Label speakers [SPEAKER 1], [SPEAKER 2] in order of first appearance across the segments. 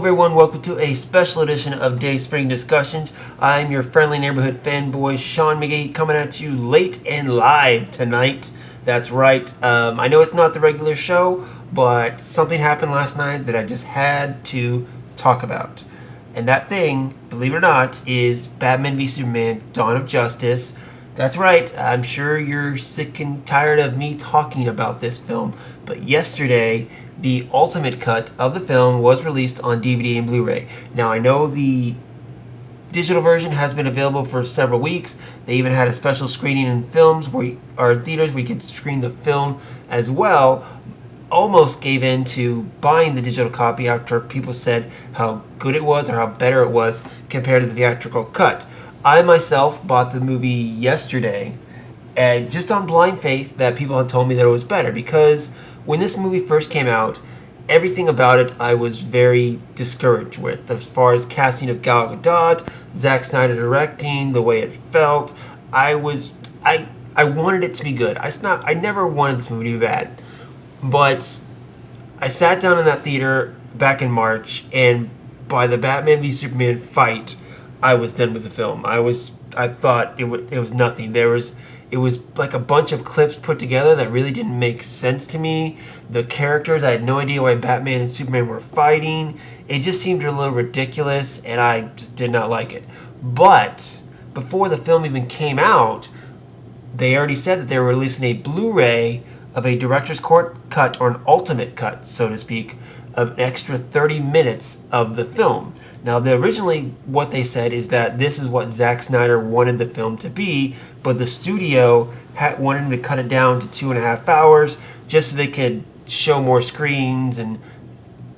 [SPEAKER 1] everyone, welcome to a special edition of Dayspring Discussions. I'm your friendly neighborhood fanboy, Sean McGee, coming at you late and live tonight. That's right, I know it's not the regular show, but something happened last night that I just had to talk about. And that thing, believe it or not, is Batman v Superman: Dawn of Justice. That's right, I'm sure you're sick and tired of me talking about this film, but yesterday, the ultimate cut of the film was released on DVD and Blu-ray. Now, I know the digital version has been available for several weeks. They even had a special screening in theaters where you could screen the film as well. Almost gave in to buying the digital copy after people said how good it was or how better it was compared to the theatrical cut. I myself bought the movie yesterday, and just on blind faith that people had told me that it was better, because when this movie first came out, everything about it I was very discouraged with, as far as casting of Gal Gadot, Zack Snyder directing, the way it felt. I wanted it to be good. I never wanted this movie to be bad, but I sat down in that theater back in March, and by the Batman v Superman fight, I was done with the film. I thought it was nothing. It was like a bunch of clips put together that really didn't make sense to me. The characters, I had no idea why Batman and Superman were fighting. It just seemed a little ridiculous, and I just did not like it. But before the film even came out, they already said that they were releasing a Blu-ray of a director's cut, or an ultimate cut, so to speak, of an extra 30 minutes of the film. Now, originally what they said is that this is what Zack Snyder wanted the film to be, but the studio wanted him to cut it down to 2.5 hours just so they could show more screens and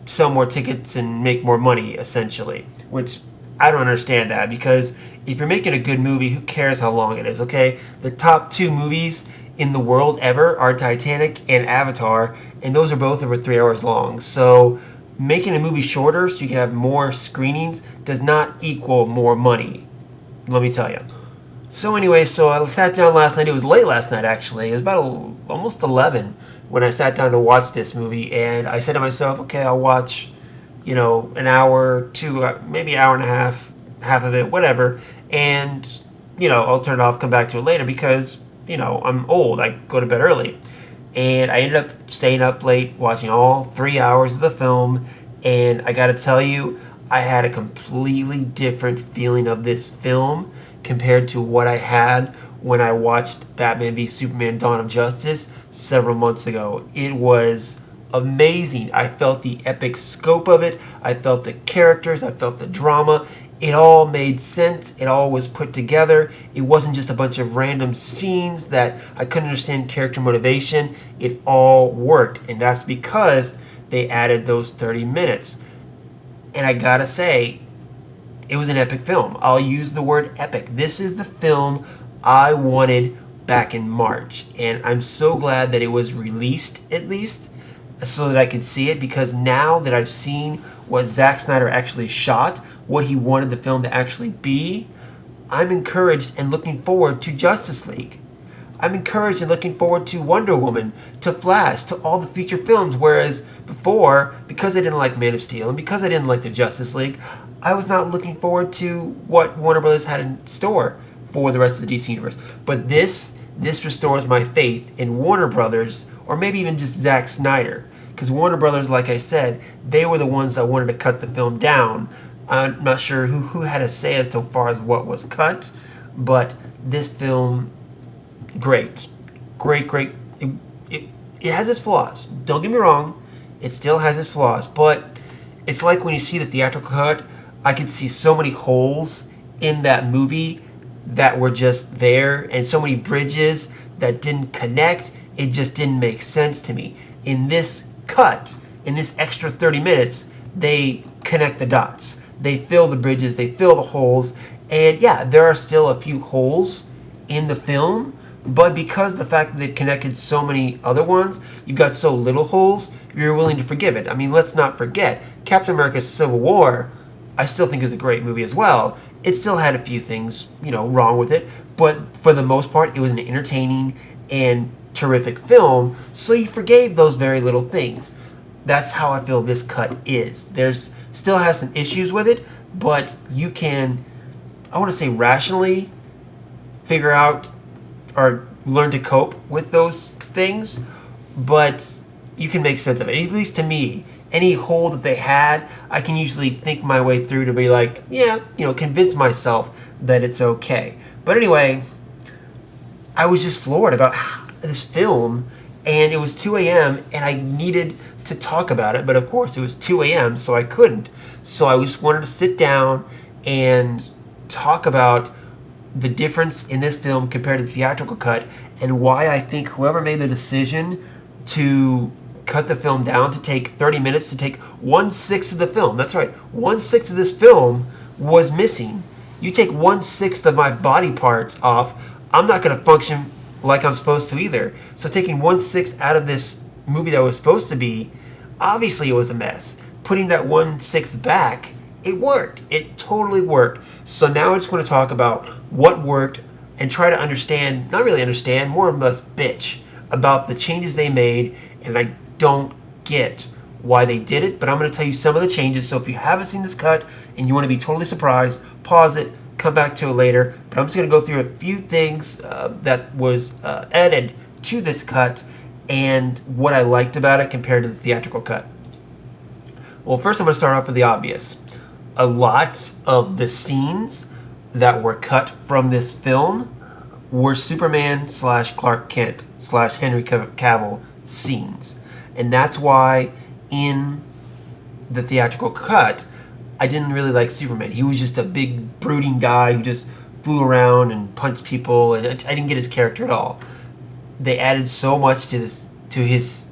[SPEAKER 1] sell more tickets and make more money, essentially. Which, I don't understand that, because if you're making a good movie, who cares how long it is, okay? The top 2 movies in the world ever are Titanic and Avatar, and those are both over 3 hours long. So making a movie shorter so you can have more screenings does not equal more money, let me tell you. So anyway, so I sat down last night. It was late last night, actually. It was about almost 11 when I sat down to watch this movie, and I said to myself, okay, I'll watch, an hour, 2, maybe an hour and a half of it, whatever, and, I'll turn it off, come back to it later, because, I'm old. I go to bed early. And I ended up staying up late watching all 3 hours of the film, and I gotta tell you, I had a completely different feeling of this film compared to what I had when I watched Batman v Superman: Dawn of Justice several months ago. It was amazing. I felt the epic scope of it, I felt the characters, I felt the drama. It all made sense. It all was put together. It wasn't just a bunch of random scenes that I couldn't understand character motivation. It all worked, and that's because they added those 30 minutes. And I gotta say, it was an epic film. I'll use the word epic. This is the film I wanted back in March, and I'm so glad that it was released, at least, so that I could see it, because now that I've seen what Zack Snyder actually shot, what he wanted the film to actually be, I'm encouraged and looking forward to Justice League. I'm encouraged and looking forward to Wonder Woman, to Flash, to all the feature films, whereas before, because I didn't like Man of Steel and because I didn't like the Justice League, I was not looking forward to what Warner Brothers had in store for the rest of the DC Universe. But this restores my faith in Warner Brothers, or maybe even just Zack Snyder. Because Warner Brothers, like I said, they were the ones that wanted to cut the film down. I'm not sure who had a say as far as what was cut, but this film, great. It has its flaws. Don't get me wrong, it still has its flaws, but it's like when you see the theatrical cut, I could see so many holes in that movie that were just there, and so many bridges that didn't connect. It just didn't make sense to me. In this cut, in this extra 30 minutes, they connect the dots. They fill the bridges, they fill the holes, and yeah, there are still a few holes in the film, but because the fact that they've connected so many other ones, you've got so little holes, you're willing to forgive it. I mean, let's not forget, Captain America Civil War, I still think is a great movie as well. It still had a few things, wrong with it, but for the most part, it was an entertaining and terrific film, so you forgave those very little things. that's how I feel this cut is. There's still has some issues with it, but you can, I want to say, rationally figure out or learn to cope with those things, but you can make sense of it. At least to me, any hole that they had, I can usually think my way through to be like, yeah, convince myself that it's okay. But anyway, I was just floored about this film, and it was 2 a.m. and I needed to talk about it, but of course it was 2 a.m. so I couldn't. So I just wanted to sit down and talk about the difference in this film compared to the theatrical cut, and why I think whoever made the decision to cut the film down to take 30 minutes to take 1/6 of the film. That's right, 1/6 of this film was missing. You take 1/6 of my body parts off, I'm not going to function like I'm supposed to either. So taking 1/6 out of this movie that was supposed to be, obviously it was a mess. Putting that 1/6 back, it worked. It totally worked. So now I just want to talk about what worked and try to understand, not really understand, more or less bitch about the changes they made, and I don't get why they did it, but I'm going to tell you some of the changes. So if you haven't seen this cut and you want to be totally surprised, pause it, come back to it later. But I'm just going to go through a few things that was added to this cut and what I liked about it compared to the theatrical cut. Well, first I'm going to start off with the obvious. A lot of the scenes that were cut from this film were Superman / Clark Kent / Henry Cavill scenes. And that's why in the theatrical cut, I didn't really like Superman. He was just a big brooding guy who just flew around and punched people, and I didn't get his character at all. They added so much to his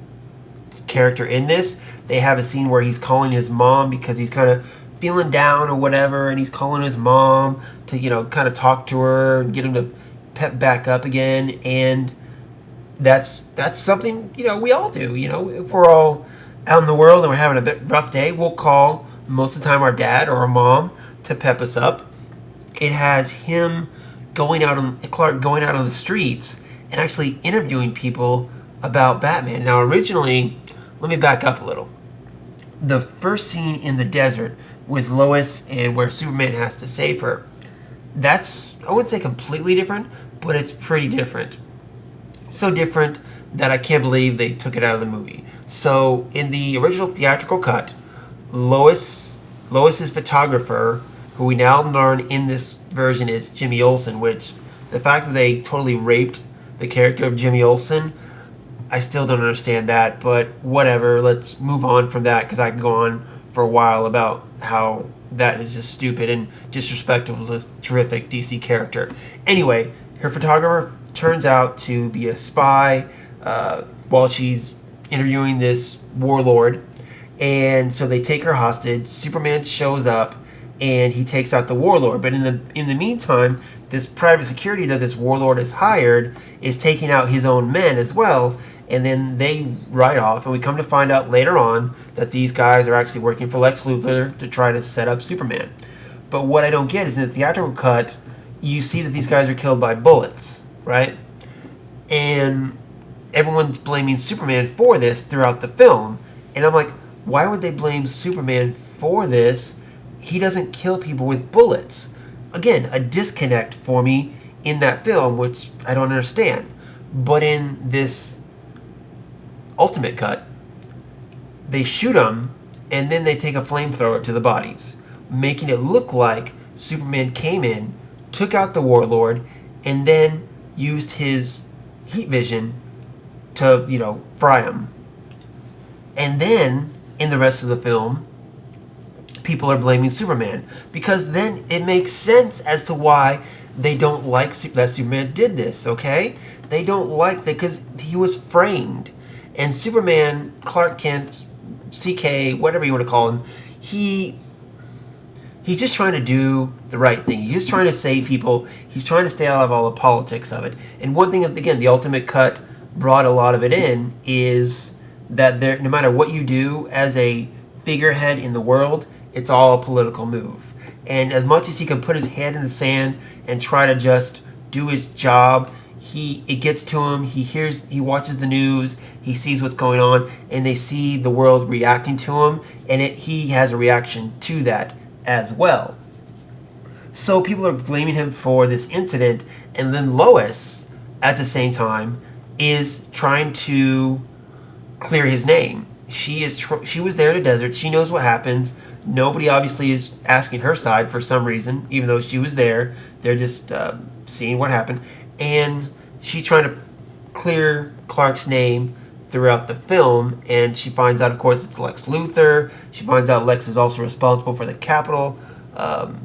[SPEAKER 1] character in this. They have a scene where he's calling his mom because he's kind of feeling down or whatever, and he's calling his mom to kind of talk to her and get him to pep back up again. And that's something we all do. If we're all out in the world and we're having a bit rough day, we'll call most of the time our dad or our mom to pep us up. It has him Clark going out on the streets and actually interviewing people about Batman. Now originally, let me back up a little. The first scene in the desert with Lois and where Superman has to save her, that's, I wouldn't say completely different, but it's pretty different. So different that I can't believe they took it out of the movie. So in the original theatrical cut, Lois's photographer, who we now learn in this version is Jimmy Olsen, which the fact that they totally raped the character of Jimmy Olsen, I still don't understand that, but whatever. Let's move on from that, because I can go on for a while about how that is just stupid and disrespectful to this terrific DC character. Anyway, her photographer turns out to be a spy while she's interviewing this warlord, and so they take her hostage. Superman shows up and he takes out the warlord, but in the meantime, this private security that this warlord has hired is taking out his own men as well. And then they ride off, and we come to find out later on that these guys are actually working for Lex Luthor to try to set up Superman. But what I don't get is in the theatrical cut, you see that these guys are killed by bullets, right? And everyone's blaming Superman for this throughout the film. And I'm like, why would they blame Superman for this? He doesn't kill people with bullets. Again, a disconnect for me in that film, which I don't understand. But in this ultimate cut, they shoot him and then they take a flamethrower to the bodies, making it look like Superman came in, took out the warlord, and then used his heat vision to, fry him. And then in the rest of the film, people are blaming Superman, because then it makes sense as to why they don't like that Superman did this, okay? They don't like that because he was framed. And Superman, Clark Kent, CK, whatever you want to call him, he's just trying to do the right thing. He's just trying to save people. He's trying to stay out of all the politics of it. And one thing that, again, the ultimate cut brought a lot of it in is that no matter what you do as a figurehead in the world, it's all a political move. And as much as he can put his head in the sand and try to just do his job it gets to him. He watches the news, he sees what's going on, and they see the world reacting to him, and he has a reaction to that as well. So people are blaming him for this incident, and then Lois, at the same time, is trying to clear his name. She was there in the desert. She knows what happens. Nobody obviously is asking her side for some reason, even though she was there. They're just seeing what happened, and she's trying to clear Clark's name throughout the film. And she finds out, of course, it's Lex Luthor. She finds out Lex is also responsible for the Capitol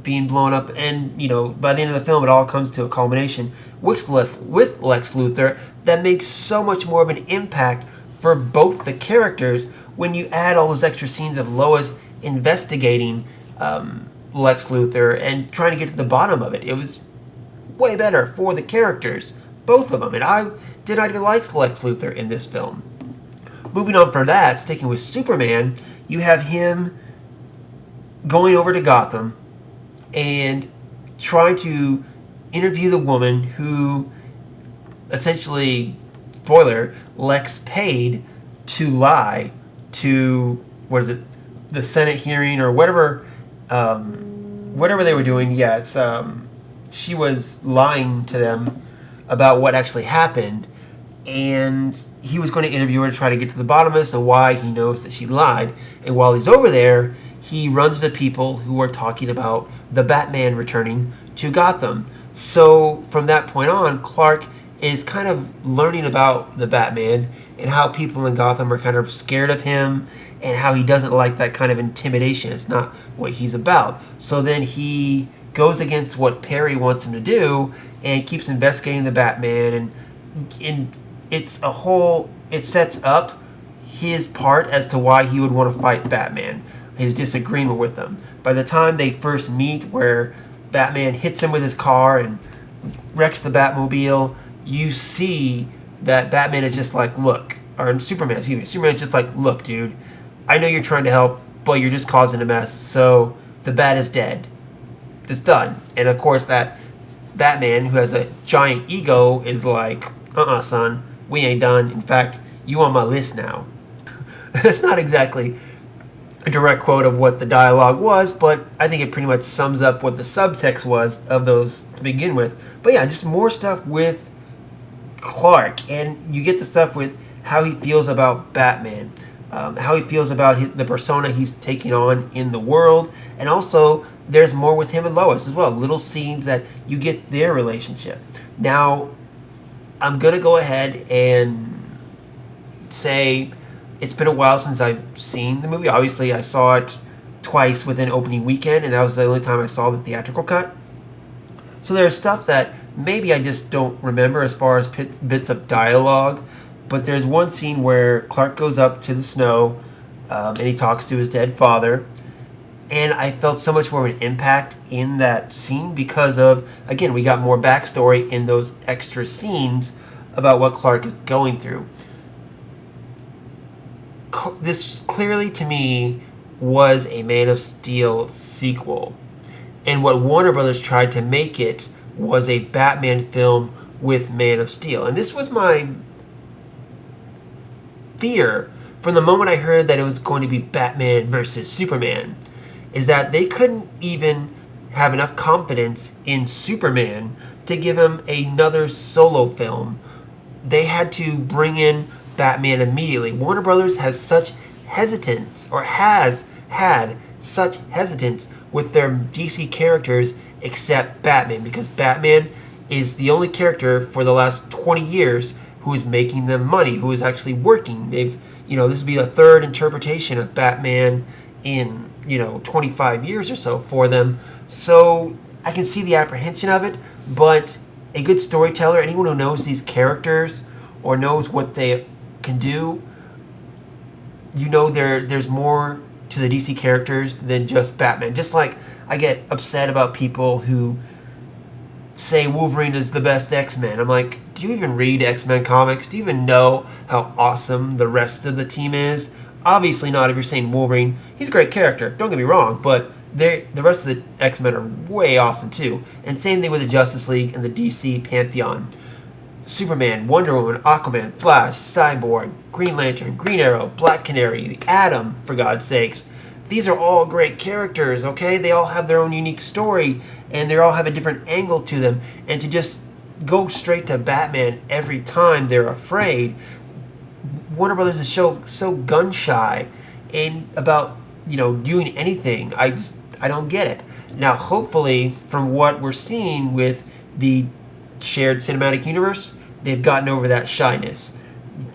[SPEAKER 1] being blown up, and by the end of the film, it all comes to a culmination with Lex Luthor that makes so much more of an impact for both the characters when you add all those extra scenes of Lois investigating Lex Luthor and trying to get to the bottom of it. It was way better for the characters, both of them, and I did not even like Lex Luthor in this film. Moving on from that, sticking with Superman, you have him going over to Gotham and trying to interview the woman who essentially, spoiler, Lex paid to lie to, the Senate hearing or whatever they were doing. Yeah, she was lying to them about what actually happened, and he was going to interview her to try to get to the bottom of this and why he knows that she lied. And while he's over there, he runs into people who are talking about the Batman returning to Gotham. So from that point on, Clark is kind of learning about the Batman and how people in Gotham are kind of scared of him and how he doesn't like that kind of intimidation. It's not what he's about. So then he goes against what Perry wants him to do and keeps investigating the Batman, and it sets up his part as to why he would want to fight Batman, his disagreement with them. By the time they first meet, where Batman hits him with his car and wrecks the Batmobile, you see that Batman is just like, look, or Superman's just like, look, dude, I know you're trying to help, but you're just causing a mess, so the Bat is dead. It's done. And of course that Batman, who has a giant ego, is like, son, we ain't done. In fact, you on my list now. That's not exactly a direct quote of what the dialogue was, but I think it pretty much sums up what the subtext was of those to begin with. But yeah, just more stuff with Clark, and you get the stuff with how he feels about Batman, how he feels about the persona he's taking on in the world, and also there's more with him and Lois as well, little scenes that you get their relationship. Now, I'm going to go ahead and say it's been a while since I've seen the movie. Obviously, I saw it twice within opening weekend, and that was the only time I saw the theatrical cut. So there's stuff that maybe I just don't remember as far as bits of dialogue, but there's one scene where Clark goes up to the snow and he talks to his dead father, and I felt so much more of an impact in that scene because of, again, we got more backstory in those extra scenes about what Clark is going through. This clearly, to me, was a Man of Steel sequel. And what Warner Brothers tried to make it was a Batman film with Man of Steel. And this was my fear from the moment I heard that it was going to be Batman versus Superman, is that they couldn't even have enough confidence in Superman to give him another solo film. They had to bring in Batman immediately. Warner Brothers has such hesitance, or has had such hesitance with their DC characters except Batman, because Batman is the only character for the last 20 years who is making them money, who is actually working. This would be a third interpretation of Batman in 25 years or so for them. So I can see the apprehension of it, but a good storyteller, anyone who knows these characters or knows what they can do, there's more to the DC characters than just Batman. Just like I get upset about people who say Wolverine is the best X-Men. I'm like, do you even read X-Men comics? Do you even know how awesome the rest of the team is? Obviously not if you're saying Wolverine. He's a great character, don't get me wrong, but the rest of the X-Men are way awesome too. And same thing with the Justice League and the DC Pantheon. Superman, Wonder Woman, Aquaman, Flash, Cyborg, Green Lantern, Green Arrow, Black Canary, Atom, for God's sakes. These are all great characters, okay? They all have their own unique story, and they all have a different angle to them. And to just go straight to Batman every time they're afraid, Warner Brothers is so gun shy and about doing anything. I don't get it. Now, hopefully, from what we're seeing with the shared cinematic universe, they've gotten over that shyness.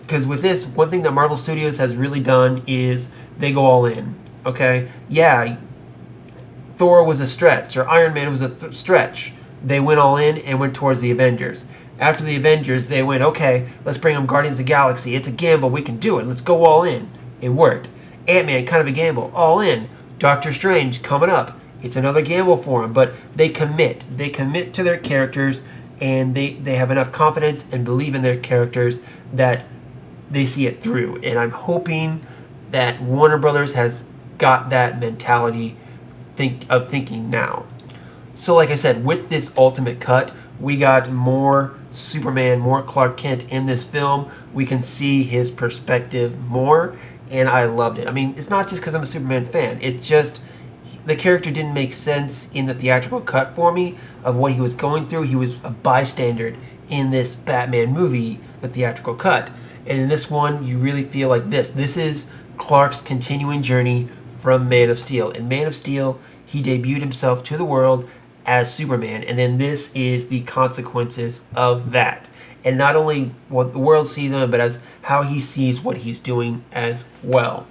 [SPEAKER 1] Because with this, one thing that Marvel Studios has really done is they go all in. Okay, yeah, Thor was a stretch, or Iron Man was a stretch. They went all in and went towards the Avengers. After the Avengers, they went, okay, let's bring them Guardians of the Galaxy. It's a gamble, we can do it. Let's go all in. It worked. Ant-Man, kind of a gamble, all in. Doctor Strange, coming up. It's another gamble for them, but they commit. They commit to their characters, and they have enough confidence and believe in their characters that they see it through. And I'm hoping that Warner Brothers has got that mentality of thinking now. So like I said, with this ultimate cut, we got more Superman, more Clark Kent in this film. We can see his perspective more, and I loved it. I mean, it's not just because I'm a Superman fan. It's just the character didn't make sense in the theatrical cut for me of what he was going through. He was a bystander in this Batman movie, the theatrical cut. And in this one, you really feel like this. This is Clark's continuing journey from Man of Steel. In Man of Steel, he debuted himself to the world as Superman, and then this is the consequences of that. And not only what the world sees him, but as how he sees what he's doing as well.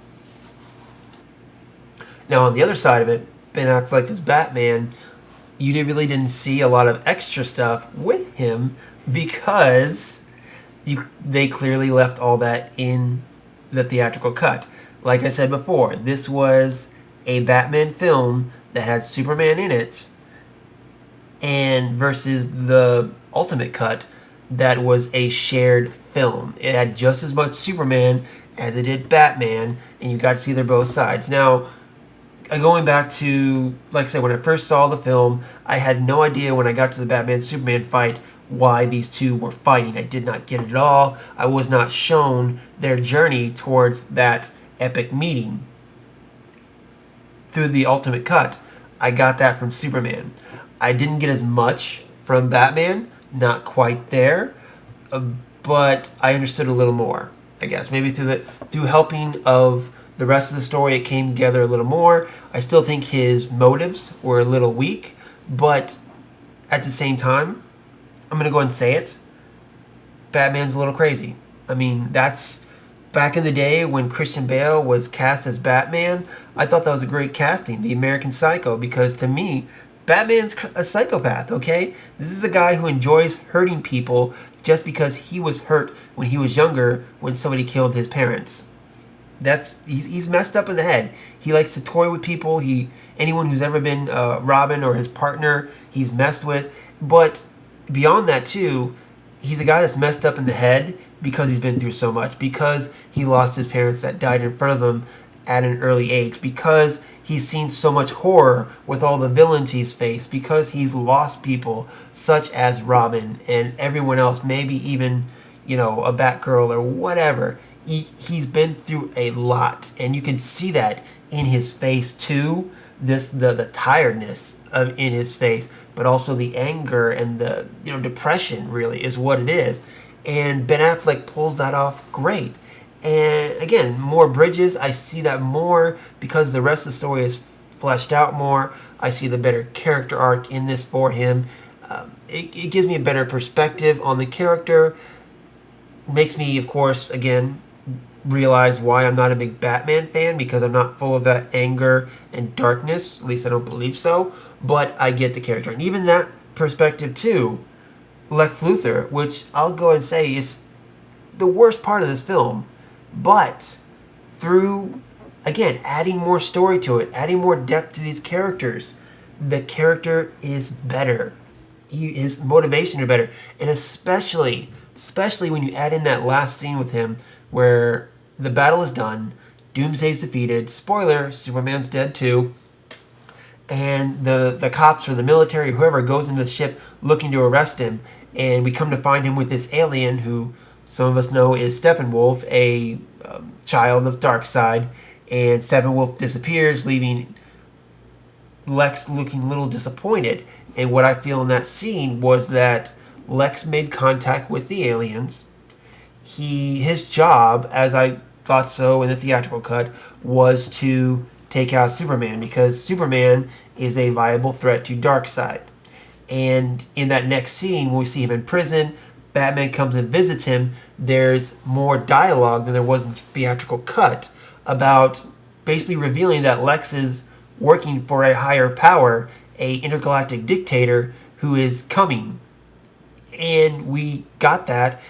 [SPEAKER 1] Now, on the other side of it, Ben Affleck as Batman, you really didn't see a lot of extra stuff with him because they clearly left all that in the theatrical cut. Like I said before, this was a Batman film that had Superman in it, and versus the ultimate cut that was a shared film. It had just as much Superman as it did Batman, and you got to see their both sides. Now, going back to, like I said, when I first saw the film, I had no idea when I got to the Batman-Superman fight why these two were fighting. I did not get it at all. I was not shown their journey towards that epic meeting. Through the ultimate cut, I got that from Superman. I didn't get as much from Batman, not quite there, but I understood a little more, I guess. Maybe through helping of the rest of the story, it came together a little more. I still think his motives were a little weak, but at the same time, I'm going to go ahead and say it, Batman's a little crazy. I mean, that's back in the day when Christian Bale was cast as Batman. I thought that was a great casting, the American Psycho, because to me, Batman's a psychopath, okay? This is a guy who enjoys hurting people just because he was hurt when he was younger when somebody killed his parents. He's messed up in the head. He likes to toy with people. Anyone who's ever been Robin or his partner, he's messed with. But beyond that too, he's a guy that's messed up in the head because he's been through so much, because he lost his parents that died in front of him at an early age, because he's seen so much horror with all the villains he's faced, because he's lost people such as Robin and everyone else, maybe even, a Batgirl or whatever. He's been through a lot, and you can see that in his face too. The tiredness in his face, but also the anger and the depression really is what it is. And Ben Affleck pulls that off great. And again, more bridges. I see that more because the rest of the story is fleshed out more. I see the better character arc in this for him. It gives me a better perspective on the character. Makes me, of course, again, realize why I'm not a big Batman fan, because I'm not full of that anger and darkness. At least I don't believe so. But I get the character. And even that perspective, too, Lex Luthor, which I'll go and say is the worst part of this film. But through, again, adding more story to it, adding more depth to these characters, the character is better. His motivation is better. And especially when you add in that last scene with him where the battle is done, Doomsday's defeated, spoiler, Superman's dead too, and the cops or the military, whoever, goes into the ship looking to arrest him, and we come to find him with this alien who some of us know is Steppenwolf, a child of Darkseid, and Steppenwolf disappears, leaving Lex looking a little disappointed. And what I feel in that scene was that Lex made contact with the aliens. His job, as I thought so in the theatrical cut, was to take out Superman, because Superman is a viable threat to Darkseid. And in that next scene, when we see him in prison, Batman comes and visits him, there's more dialogue than there was in the theatrical cut about basically revealing that Lex is working for a higher power, a intergalactic dictator who is coming. And we got that.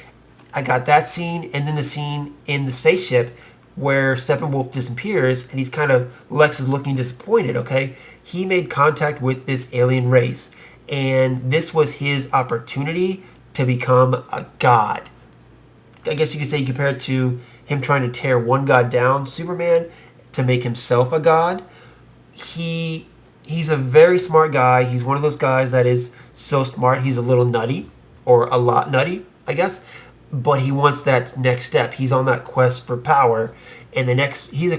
[SPEAKER 1] I got that scene, and then the scene in the spaceship where Steppenwolf disappears, and he's kind of, Lex is looking disappointed, okay? He made contact with this alien race, and this was his opportunity to become a god. I guess you could say you compare it to him trying to tear one god down, Superman, to make himself a god. He's a very smart guy. He's one of those guys that is so smart, he's a little nutty, or a lot nutty, I guess. But he wants that next step. He's on that quest for power, and he's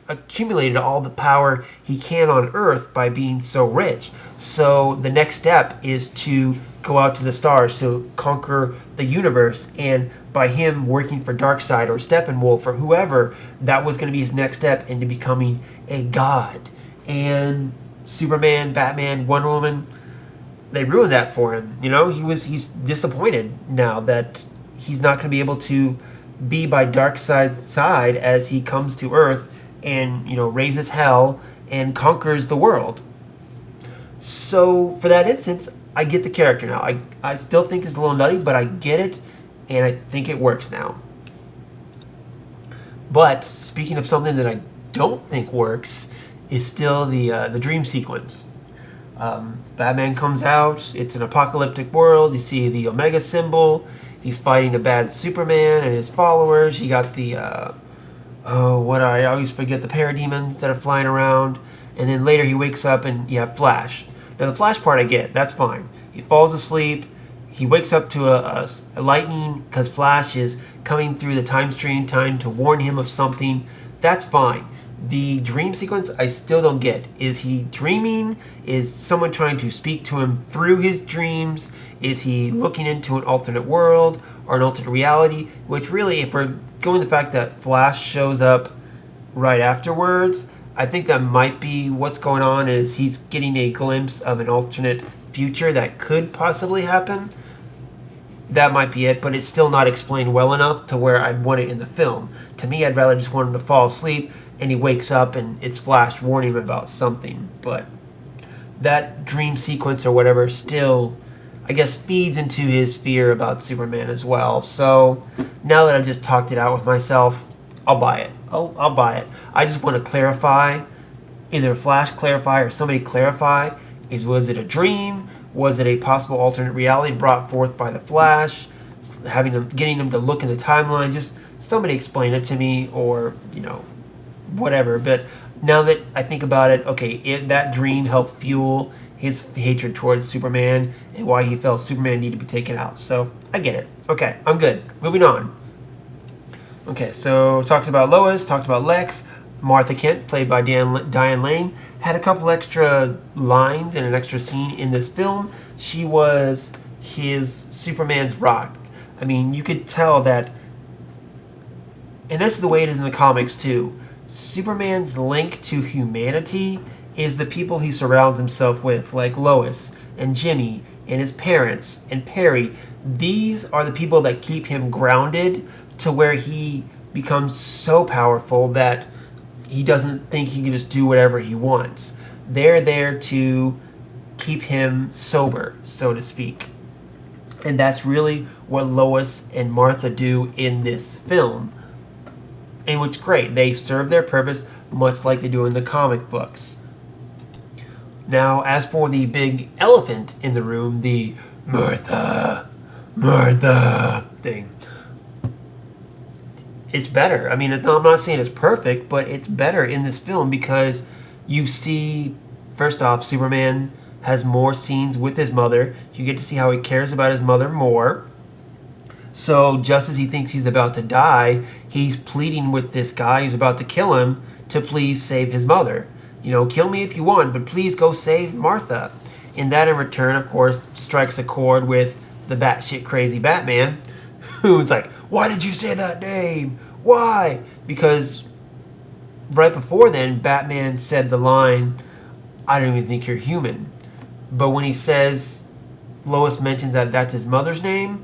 [SPEAKER 1] accumulated all the power he can on Earth by being so rich. So the next step is to go out to the stars to conquer the universe, and by him working for Darkseid or Steppenwolf or whoever, that was going to be his next step into becoming a god. And Superman, Batman, Wonder Woman, they ruined that for him. You know, he's disappointed now that he's not going to be able to be by Darkseid's side as he comes to Earth and, raises hell and conquers the world. So for that instance, I get the character now. I still think it's a little nutty, but I get it, and I think it works now. But speaking of something that I don't think works, is still the dream sequence. Batman comes out. It's an apocalyptic world. You see the Omega symbol. He's fighting a bad Superman and his followers. You got the I always forget, the parademons that are flying around. And then later he wakes up and you have Flash. Now the Flash part I get. That's fine. He falls asleep. He wakes up to a lightning because Flash is coming through the time stream time to warn him of something. That's fine. The dream sequence I still don't get. Is he dreaming? Is someone trying to speak to him through his dreams? Is he looking into an alternate world or an alternate reality? Which really, if we're going the fact that Flash shows up right afterwards, I think that might be what's going on, is he's getting a glimpse of an alternate future that could possibly happen. That might be it, but it's still not explained well enough to where I'd want it in the film. To me, I'd rather just want him to fall asleep and he wakes up and it's Flash warning him about something. But that dream sequence or whatever still, I guess, feeds into his fear about Superman as well. So now that I've just talked it out with myself, I'll buy it. I'll buy it. I just want to clarify, either Flash clarify or somebody clarify, was it a dream? Was it a possible alternate reality brought forth by the Flash? Getting him to look in the timeline? Just somebody explain it to me, or whatever. But now that I think about it, okay, that dream helped fuel his hatred towards Superman and why he felt Superman needed to be taken out. So I get it. Okay, I'm good. Moving on. Okay, so talked about Lois, talked about Lex. Martha Kent, played by Diane Lane, had a couple extra lines and an extra scene in this film. She was Superman's rock. I mean, you could tell that, and that's the way it is in the comics too. Superman's link to humanity is the people he surrounds himself with, like Lois and Jimmy and his parents and Perry. These are the people that keep him grounded to where he becomes so powerful that he doesn't think he can just do whatever he wants. They're there to keep him sober, so to speak. And that's really what Lois and Martha do in this film. And what's great, they serve their purpose much like they do in the comic books. Now, as for the big elephant in the room, the Martha thing, it's better. I mean, I'm not saying it's perfect, but it's better in this film because you see, first off, Superman has more scenes with his mother. You get to see how he cares about his mother more. So just as he thinks he's about to die, he's pleading with this guy who's about to kill him to please save his mother. You know, kill me if you want, but please go save Martha. And that in return, of course, strikes a chord with the batshit crazy Batman, who's like, why did you say that name? Why? Because right before then, Batman said the line, I don't even think you're human. But when he says, Lois mentions that that's his mother's name,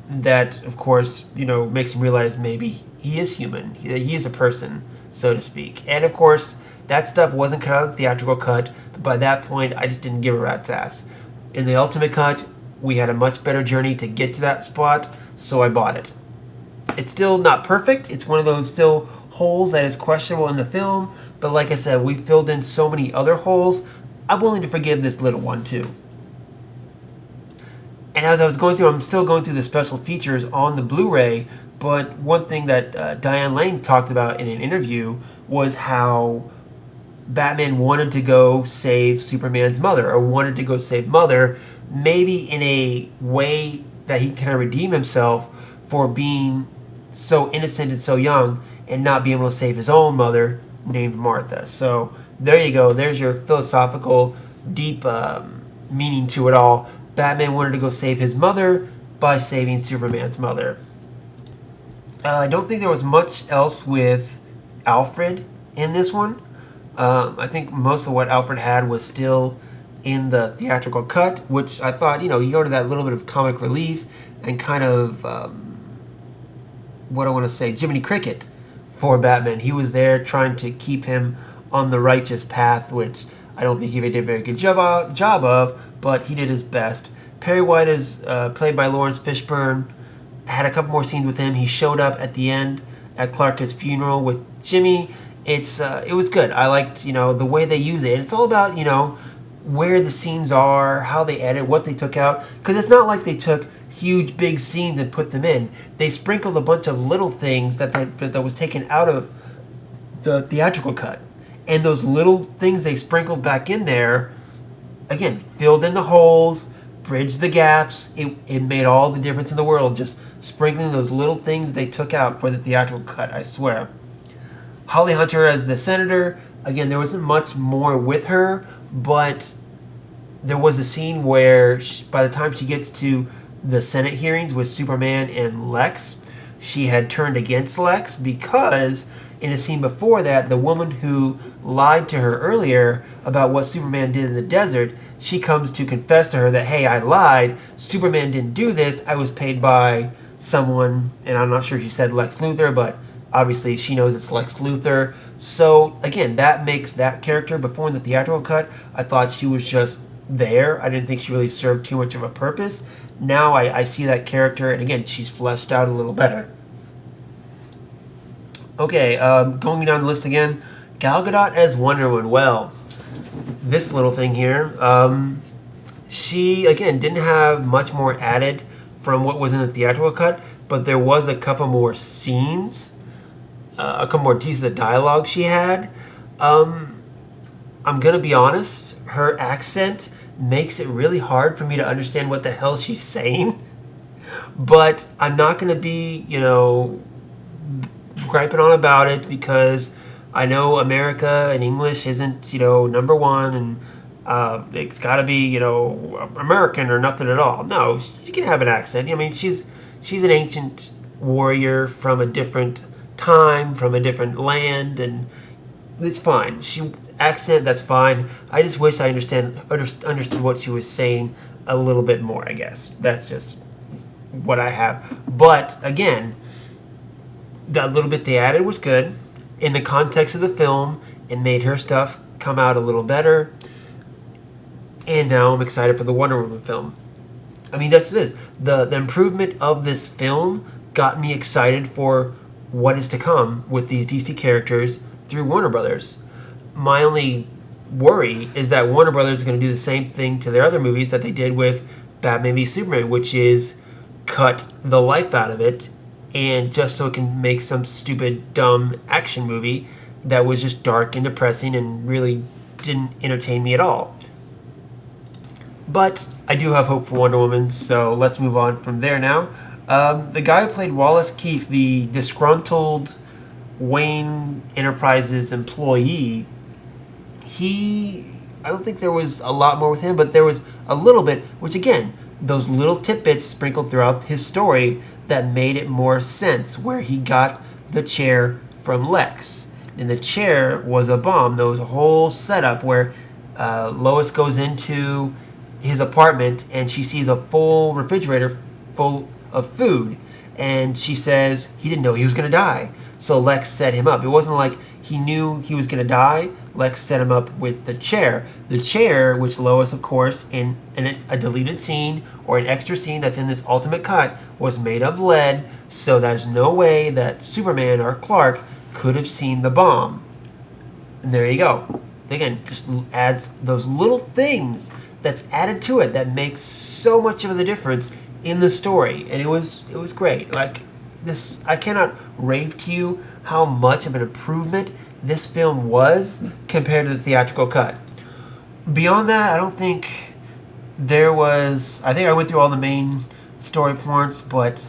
[SPEAKER 1] that, of course, you know, makes him realize maybe he is human. He is a person, so to speak. And, of course, that stuff wasn't cut out of the theatrical cut, but by that point, I just didn't give a rat's ass. In the ultimate cut, we had a much better journey to get to that spot, so I bought it. It's still not perfect. It's one of those still holes that is questionable in the film, but like I said, we filled in so many other holes, I'm willing to forgive this little one, too. And as I was going through, I'm still going through the special features on the Blu-ray, but one thing that Diane Lane talked about in an interview was how Batman wanted to go save Superman's mother, or wanted to go save Mother, maybe in a way that he can kind of redeem himself for being so innocent and so young and not being able to save his own mother named Martha. So there you go. There's your philosophical, deep meaning to it all. Batman wanted to go save his mother by saving Superman's mother. I don't think there was much else with Alfred in this one. I think most of what Alfred had was still in the theatrical cut, which I thought, you know, you go to that little bit of comic relief and kind of, what I want to say, Jiminy Cricket for Batman. He was there trying to keep him on the righteous path, which I don't think he did a very good job of, but he did his best. Perry White is played by Lawrence Fishburne. Had a couple more scenes with him. He showed up at the end at Clark Kent's funeral with Jimmy. It was good. I liked, you know, the way they use it. It's all about, you know, where the scenes are, how they edit, what they took out. Because it's not like they took huge, big scenes and put them in. They sprinkled a bunch of little things that was taken out of the theatrical cut. And those little things they sprinkled back in there, again, filled in the holes, bridged the gaps. It made all the difference in the world, just sprinkling those little things they took out for the theatrical cut, I swear. Holly Hunter as the senator, again, there wasn't much more with her, but there was a scene where by the time she gets to the Senate hearings with Superman and Lex, she had turned against Lex because in a scene before that, the woman who lied to her earlier about what Superman did in the desert, she comes to confess to her that, hey, I lied. Superman didn't do this. I was paid by someone, and I'm not sure if she said Lex Luthor, but obviously she knows it's Lex Luthor. So, again, that makes that character, before in the theatrical cut, I thought she was just there. I didn't think she really served too much of a purpose. Now I see that character, and again, she's fleshed out a little better. Okay, going down the list again, Gal Gadot as Wonder Woman. Well, this little thing here, she, again, didn't have much more added from what was in the theatrical cut, but there was a couple more scenes, a couple more pieces of dialogue she had. I'm going to be honest, her accent makes it really hard for me to understand what the hell she's saying, but I'm not going to be, you know, griping on about it because I know America and English isn't, you know, number one, and it's got to be, you know, American or nothing at all. No, she can have an accent. I mean, she's an ancient warrior from a different time, from a different land, and it's fine. Accent, that's fine. I just wish I understood what she was saying a little bit more, I guess. That's just what I have. But, again, that little bit they added was good. In the context of the film, it made her stuff come out a little better. And now I'm excited for the Wonder Woman film. I mean, that's it. The improvement of this film got me excited for what is to come with these DC characters through Warner Brothers. My only worry is that Warner Brothers is going to do the same thing to their other movies that they did with Batman v Superman, which is cut the life out of it, and just so it can make some stupid, dumb action movie that was just dark and depressing and really didn't entertain me at all. But I do have hope for Wonder Woman, so let's move on from there now. The guy who played Wallace Keefe, the disgruntled Wayne Enterprises employee, I don't think there was a lot more with him, but there was a little bit, which again, those little tidbits sprinkled throughout his story that made it more sense, where he got the chair from Lex. And the chair was a bomb. There was a whole setup where Lois goes into his apartment and she sees a full refrigerator full of food. And she says he didn't know he was going to die. So Lex set him up. It wasn't like he knew he was going to die. Lex set him up with the chair. The chair, which Lois, of course, in a deleted scene or an extra scene that's in this ultimate cut, was made of lead. So there's no way that Superman or Clark could have seen the bomb. And there you go. Again, just adds those little things that's added to it that makes so much of the difference in the story. And it was great. Like this, I cannot rave to you how much of an improvement this film was compared to the theatrical cut. Beyond that, I don't think there was... I think I went through all the main story points, but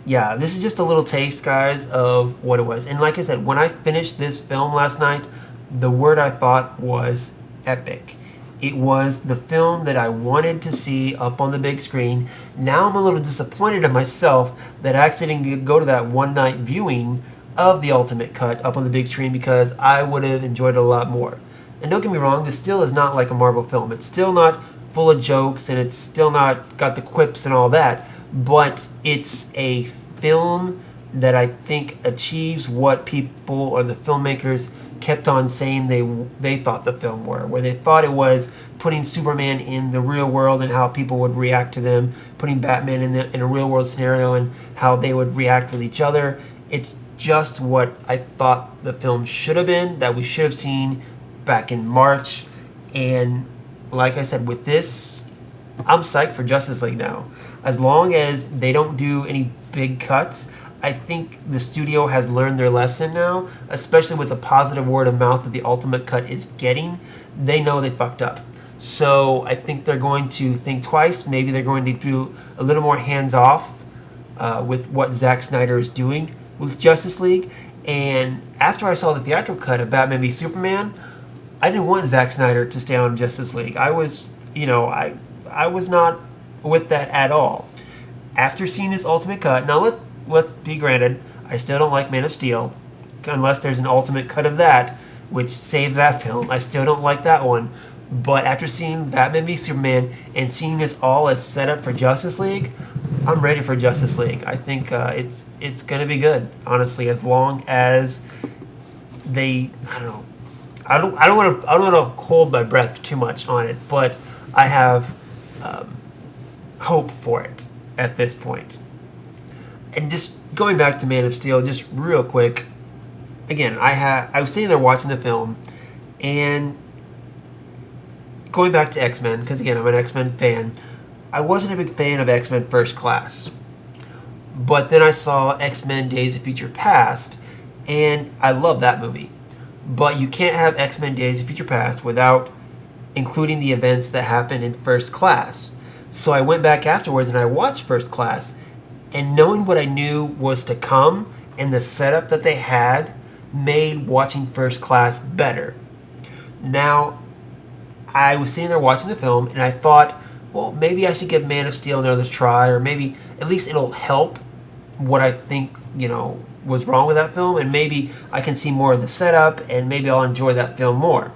[SPEAKER 1] yeah, this is just a little taste, guys, of what it was. And like I said, when I finished this film last night, the word I thought was epic. It was the film that I wanted to see up on the big screen. Now I'm a little disappointed in myself that I actually didn't go to that one-night viewing of the ultimate cut up on the big screen, because I would have enjoyed it a lot more. And don't get me wrong, this still is not like a Marvel film. It's still not full of jokes, and it's still not got the quips and all that. But it's a film that I think achieves what people or the filmmakers kept on saying they thought the film were, where they thought it was putting Superman in the real world and how people would react to them, putting Batman in a real world scenario and how they would react with each other. It's just what I thought the film should have been, that we should have seen back in March. And like I said, with this, I'm psyched for Justice League now. As long as they don't do any big cuts, I think the studio has learned their lesson now, especially with the positive word of mouth that the ultimate cut is getting. They know they fucked up. So I think they're going to think twice. Maybe they're going to do a little more hands-off with what Zack Snyder is doing with Justice League. And after I saw the theatrical cut of Batman v Superman, I didn't want Zack Snyder to stay on Justice League. I was not with that at all. After seeing this ultimate cut, now let's be granted, I still don't like Man of Steel, unless there's an ultimate cut of that, which saves that film. I still don't like that one. But after seeing Batman v Superman and seeing this all as set up for Justice League, I'm ready for Justice League. I think it's gonna be good, honestly, as long as they, I don't know. I don't want to hold my breath too much on it, but I have hope for it at this point. And just going back to Man of Steel, just real quick. Again, I was sitting there watching the film, and going back to X-Men, because again, I'm an X-Men fan. I wasn't a big fan of X-Men First Class, but then I saw X-Men Days of Future Past, and I love that movie. But you can't have X-Men Days of Future Past without including the events that happened in First Class. So I went back afterwards and I watched First Class, and knowing what I knew was to come and the setup that they had made watching First Class better. Now, I was sitting there watching the film and I thought, well, maybe I should give Man of Steel another try, or maybe at least it'll help what I think, was wrong with that film, and maybe I can see more of the setup, and maybe I'll enjoy that film more.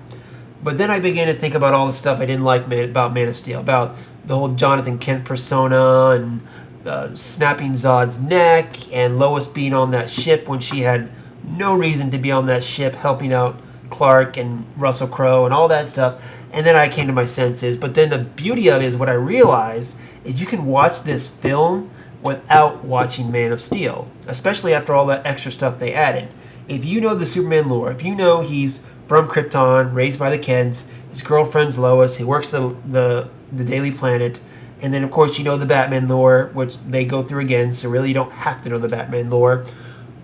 [SPEAKER 1] But then I began to think about all the stuff I didn't like about Man of Steel, about the whole Jonathan Kent persona, and snapping Zod's neck, and Lois being on that ship when she had no reason to be on that ship, helping out Clark and Russell Crowe and all that stuff. And then I came to my senses. But then the beauty of it is, what I realized is you can watch this film without watching Man of Steel, especially after all that extra stuff they added. If you know the Superman lore, if you know he's from Krypton, raised by the Kents, his girlfriend's Lois, he works the Daily Planet, and then of course you know the Batman lore, which they go through again, so really you don't have to know the Batman lore.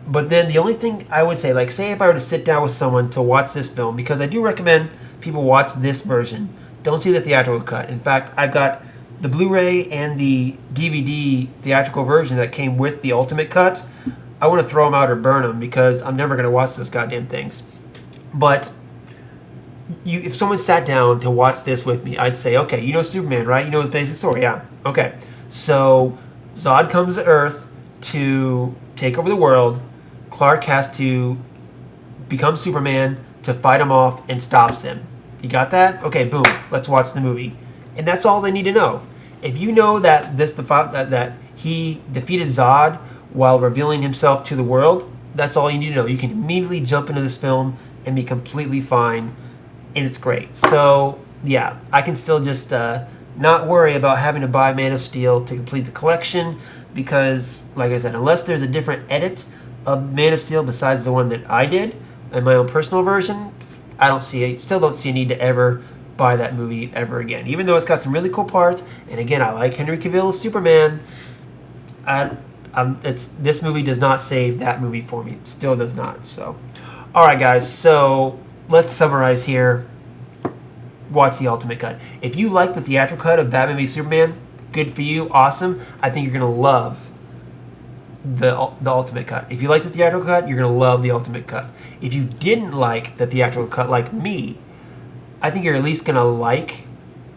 [SPEAKER 1] But then the only thing I would say, like say if I were to sit down with someone to watch this film, because I do recommend people watch this version, don't see the theatrical cut. In fact, I've got the Blu-ray and the DVD theatrical version that came with the ultimate cut. I want to throw them out or burn them because I'm never going to watch those goddamn things. But if someone sat down to watch this with me, I'd say, okay, you know Superman, right? You know his basic story, yeah. Okay, so Zod comes to Earth to take over the world. Clark has to become Superman to fight him off and stops him. You got that? Okay, boom. Let's watch the movie. And that's all they need to know. If you know that that he defeated Zod while revealing himself to the world, that's all you need to know. You can immediately jump into this film and be completely fine, and it's great. So yeah, I can still just not worry about having to buy Man of Steel to complete the collection because, like I said, unless there's a different edit of Man of Steel besides the one that I did in my own personal version, still don't see a need to ever buy that movie ever again. Even though it's got some really cool parts, and again, I like Henry Cavill as Superman. This movie does not save that movie for me. Still does not. So, all right, guys. So let's summarize here. Watch the ultimate cut. If you like the theatrical cut of Batman v Superman, good for you. Awesome. I think you're gonna love the ultimate cut. If you like the theatrical cut, you're gonna love the ultimate cut. If you didn't like the theatrical cut like me, I think you're at least gonna like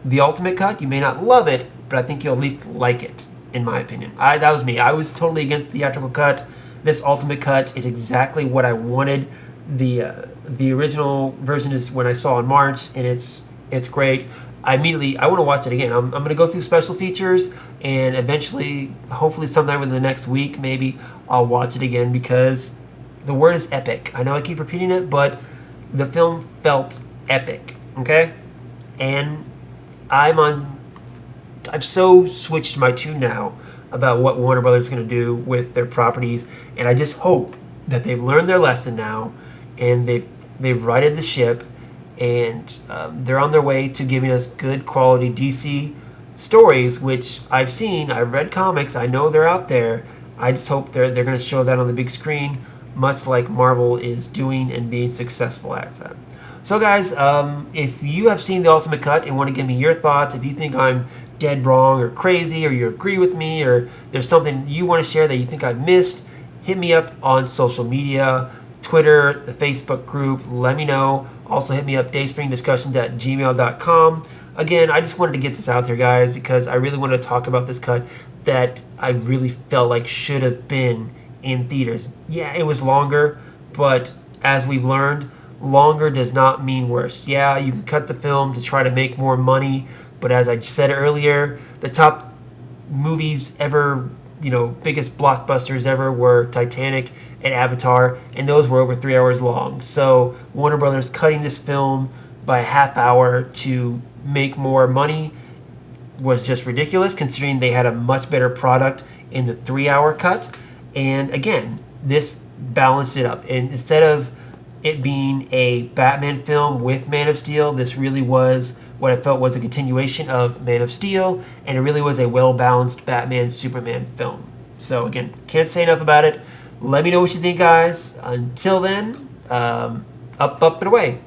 [SPEAKER 1] the ultimate cut. You may not love it, but I think you'll at least like it, in my opinion. That was me. I was totally against the theatrical cut. This ultimate cut is exactly what I wanted. The original version is when I saw in March, and it's great. I want to watch it again. I'm going to go through special features, and eventually, hopefully sometime within the next week, maybe I'll watch it again because the word is epic. I know I keep repeating it, but the film felt epic. Okay, and I've so switched my tune now about what Warner Brothers is going to do with their properties, and I just hope that they've learned their lesson now, and they've righted the ship, and they're on their way to giving us good quality DC stories, which I've seen. I've read comics. I know they're out there. I just hope they're going to show that on the big screen, much like Marvel is doing and being successful at that. So guys, if you have seen the ultimate cut and want to give me your thoughts, if you think I'm dead wrong or crazy, or you agree with me, or there's something you want to share that you think I've missed, hit me up on social media, Twitter, the Facebook group, let me know. Also hit me up, dayspringdiscussions@gmail.com. Again, I just wanted to get this out there, guys, because I really wanted to talk about this cut that I really felt like should have been in theaters. Yeah, it was longer, but as we've learned, longer does not mean worse. Yeah, you can cut the film to try to make more money, but as I said earlier, the top movies ever, biggest blockbusters ever were Titanic and Avatar, and those were over 3 hours long. So Warner Brothers cutting this film by a half hour to make more money was just ridiculous, considering they had a much better product in the 3-hour cut. And again, this balanced it up. And instead of it being a Batman film with Man of Steel, this really was what I felt was a continuation of Man of Steel, and it really was a well-balanced Batman-Superman film. So again, can't say enough about it. Let me know what you think, guys. Until then, up, and away.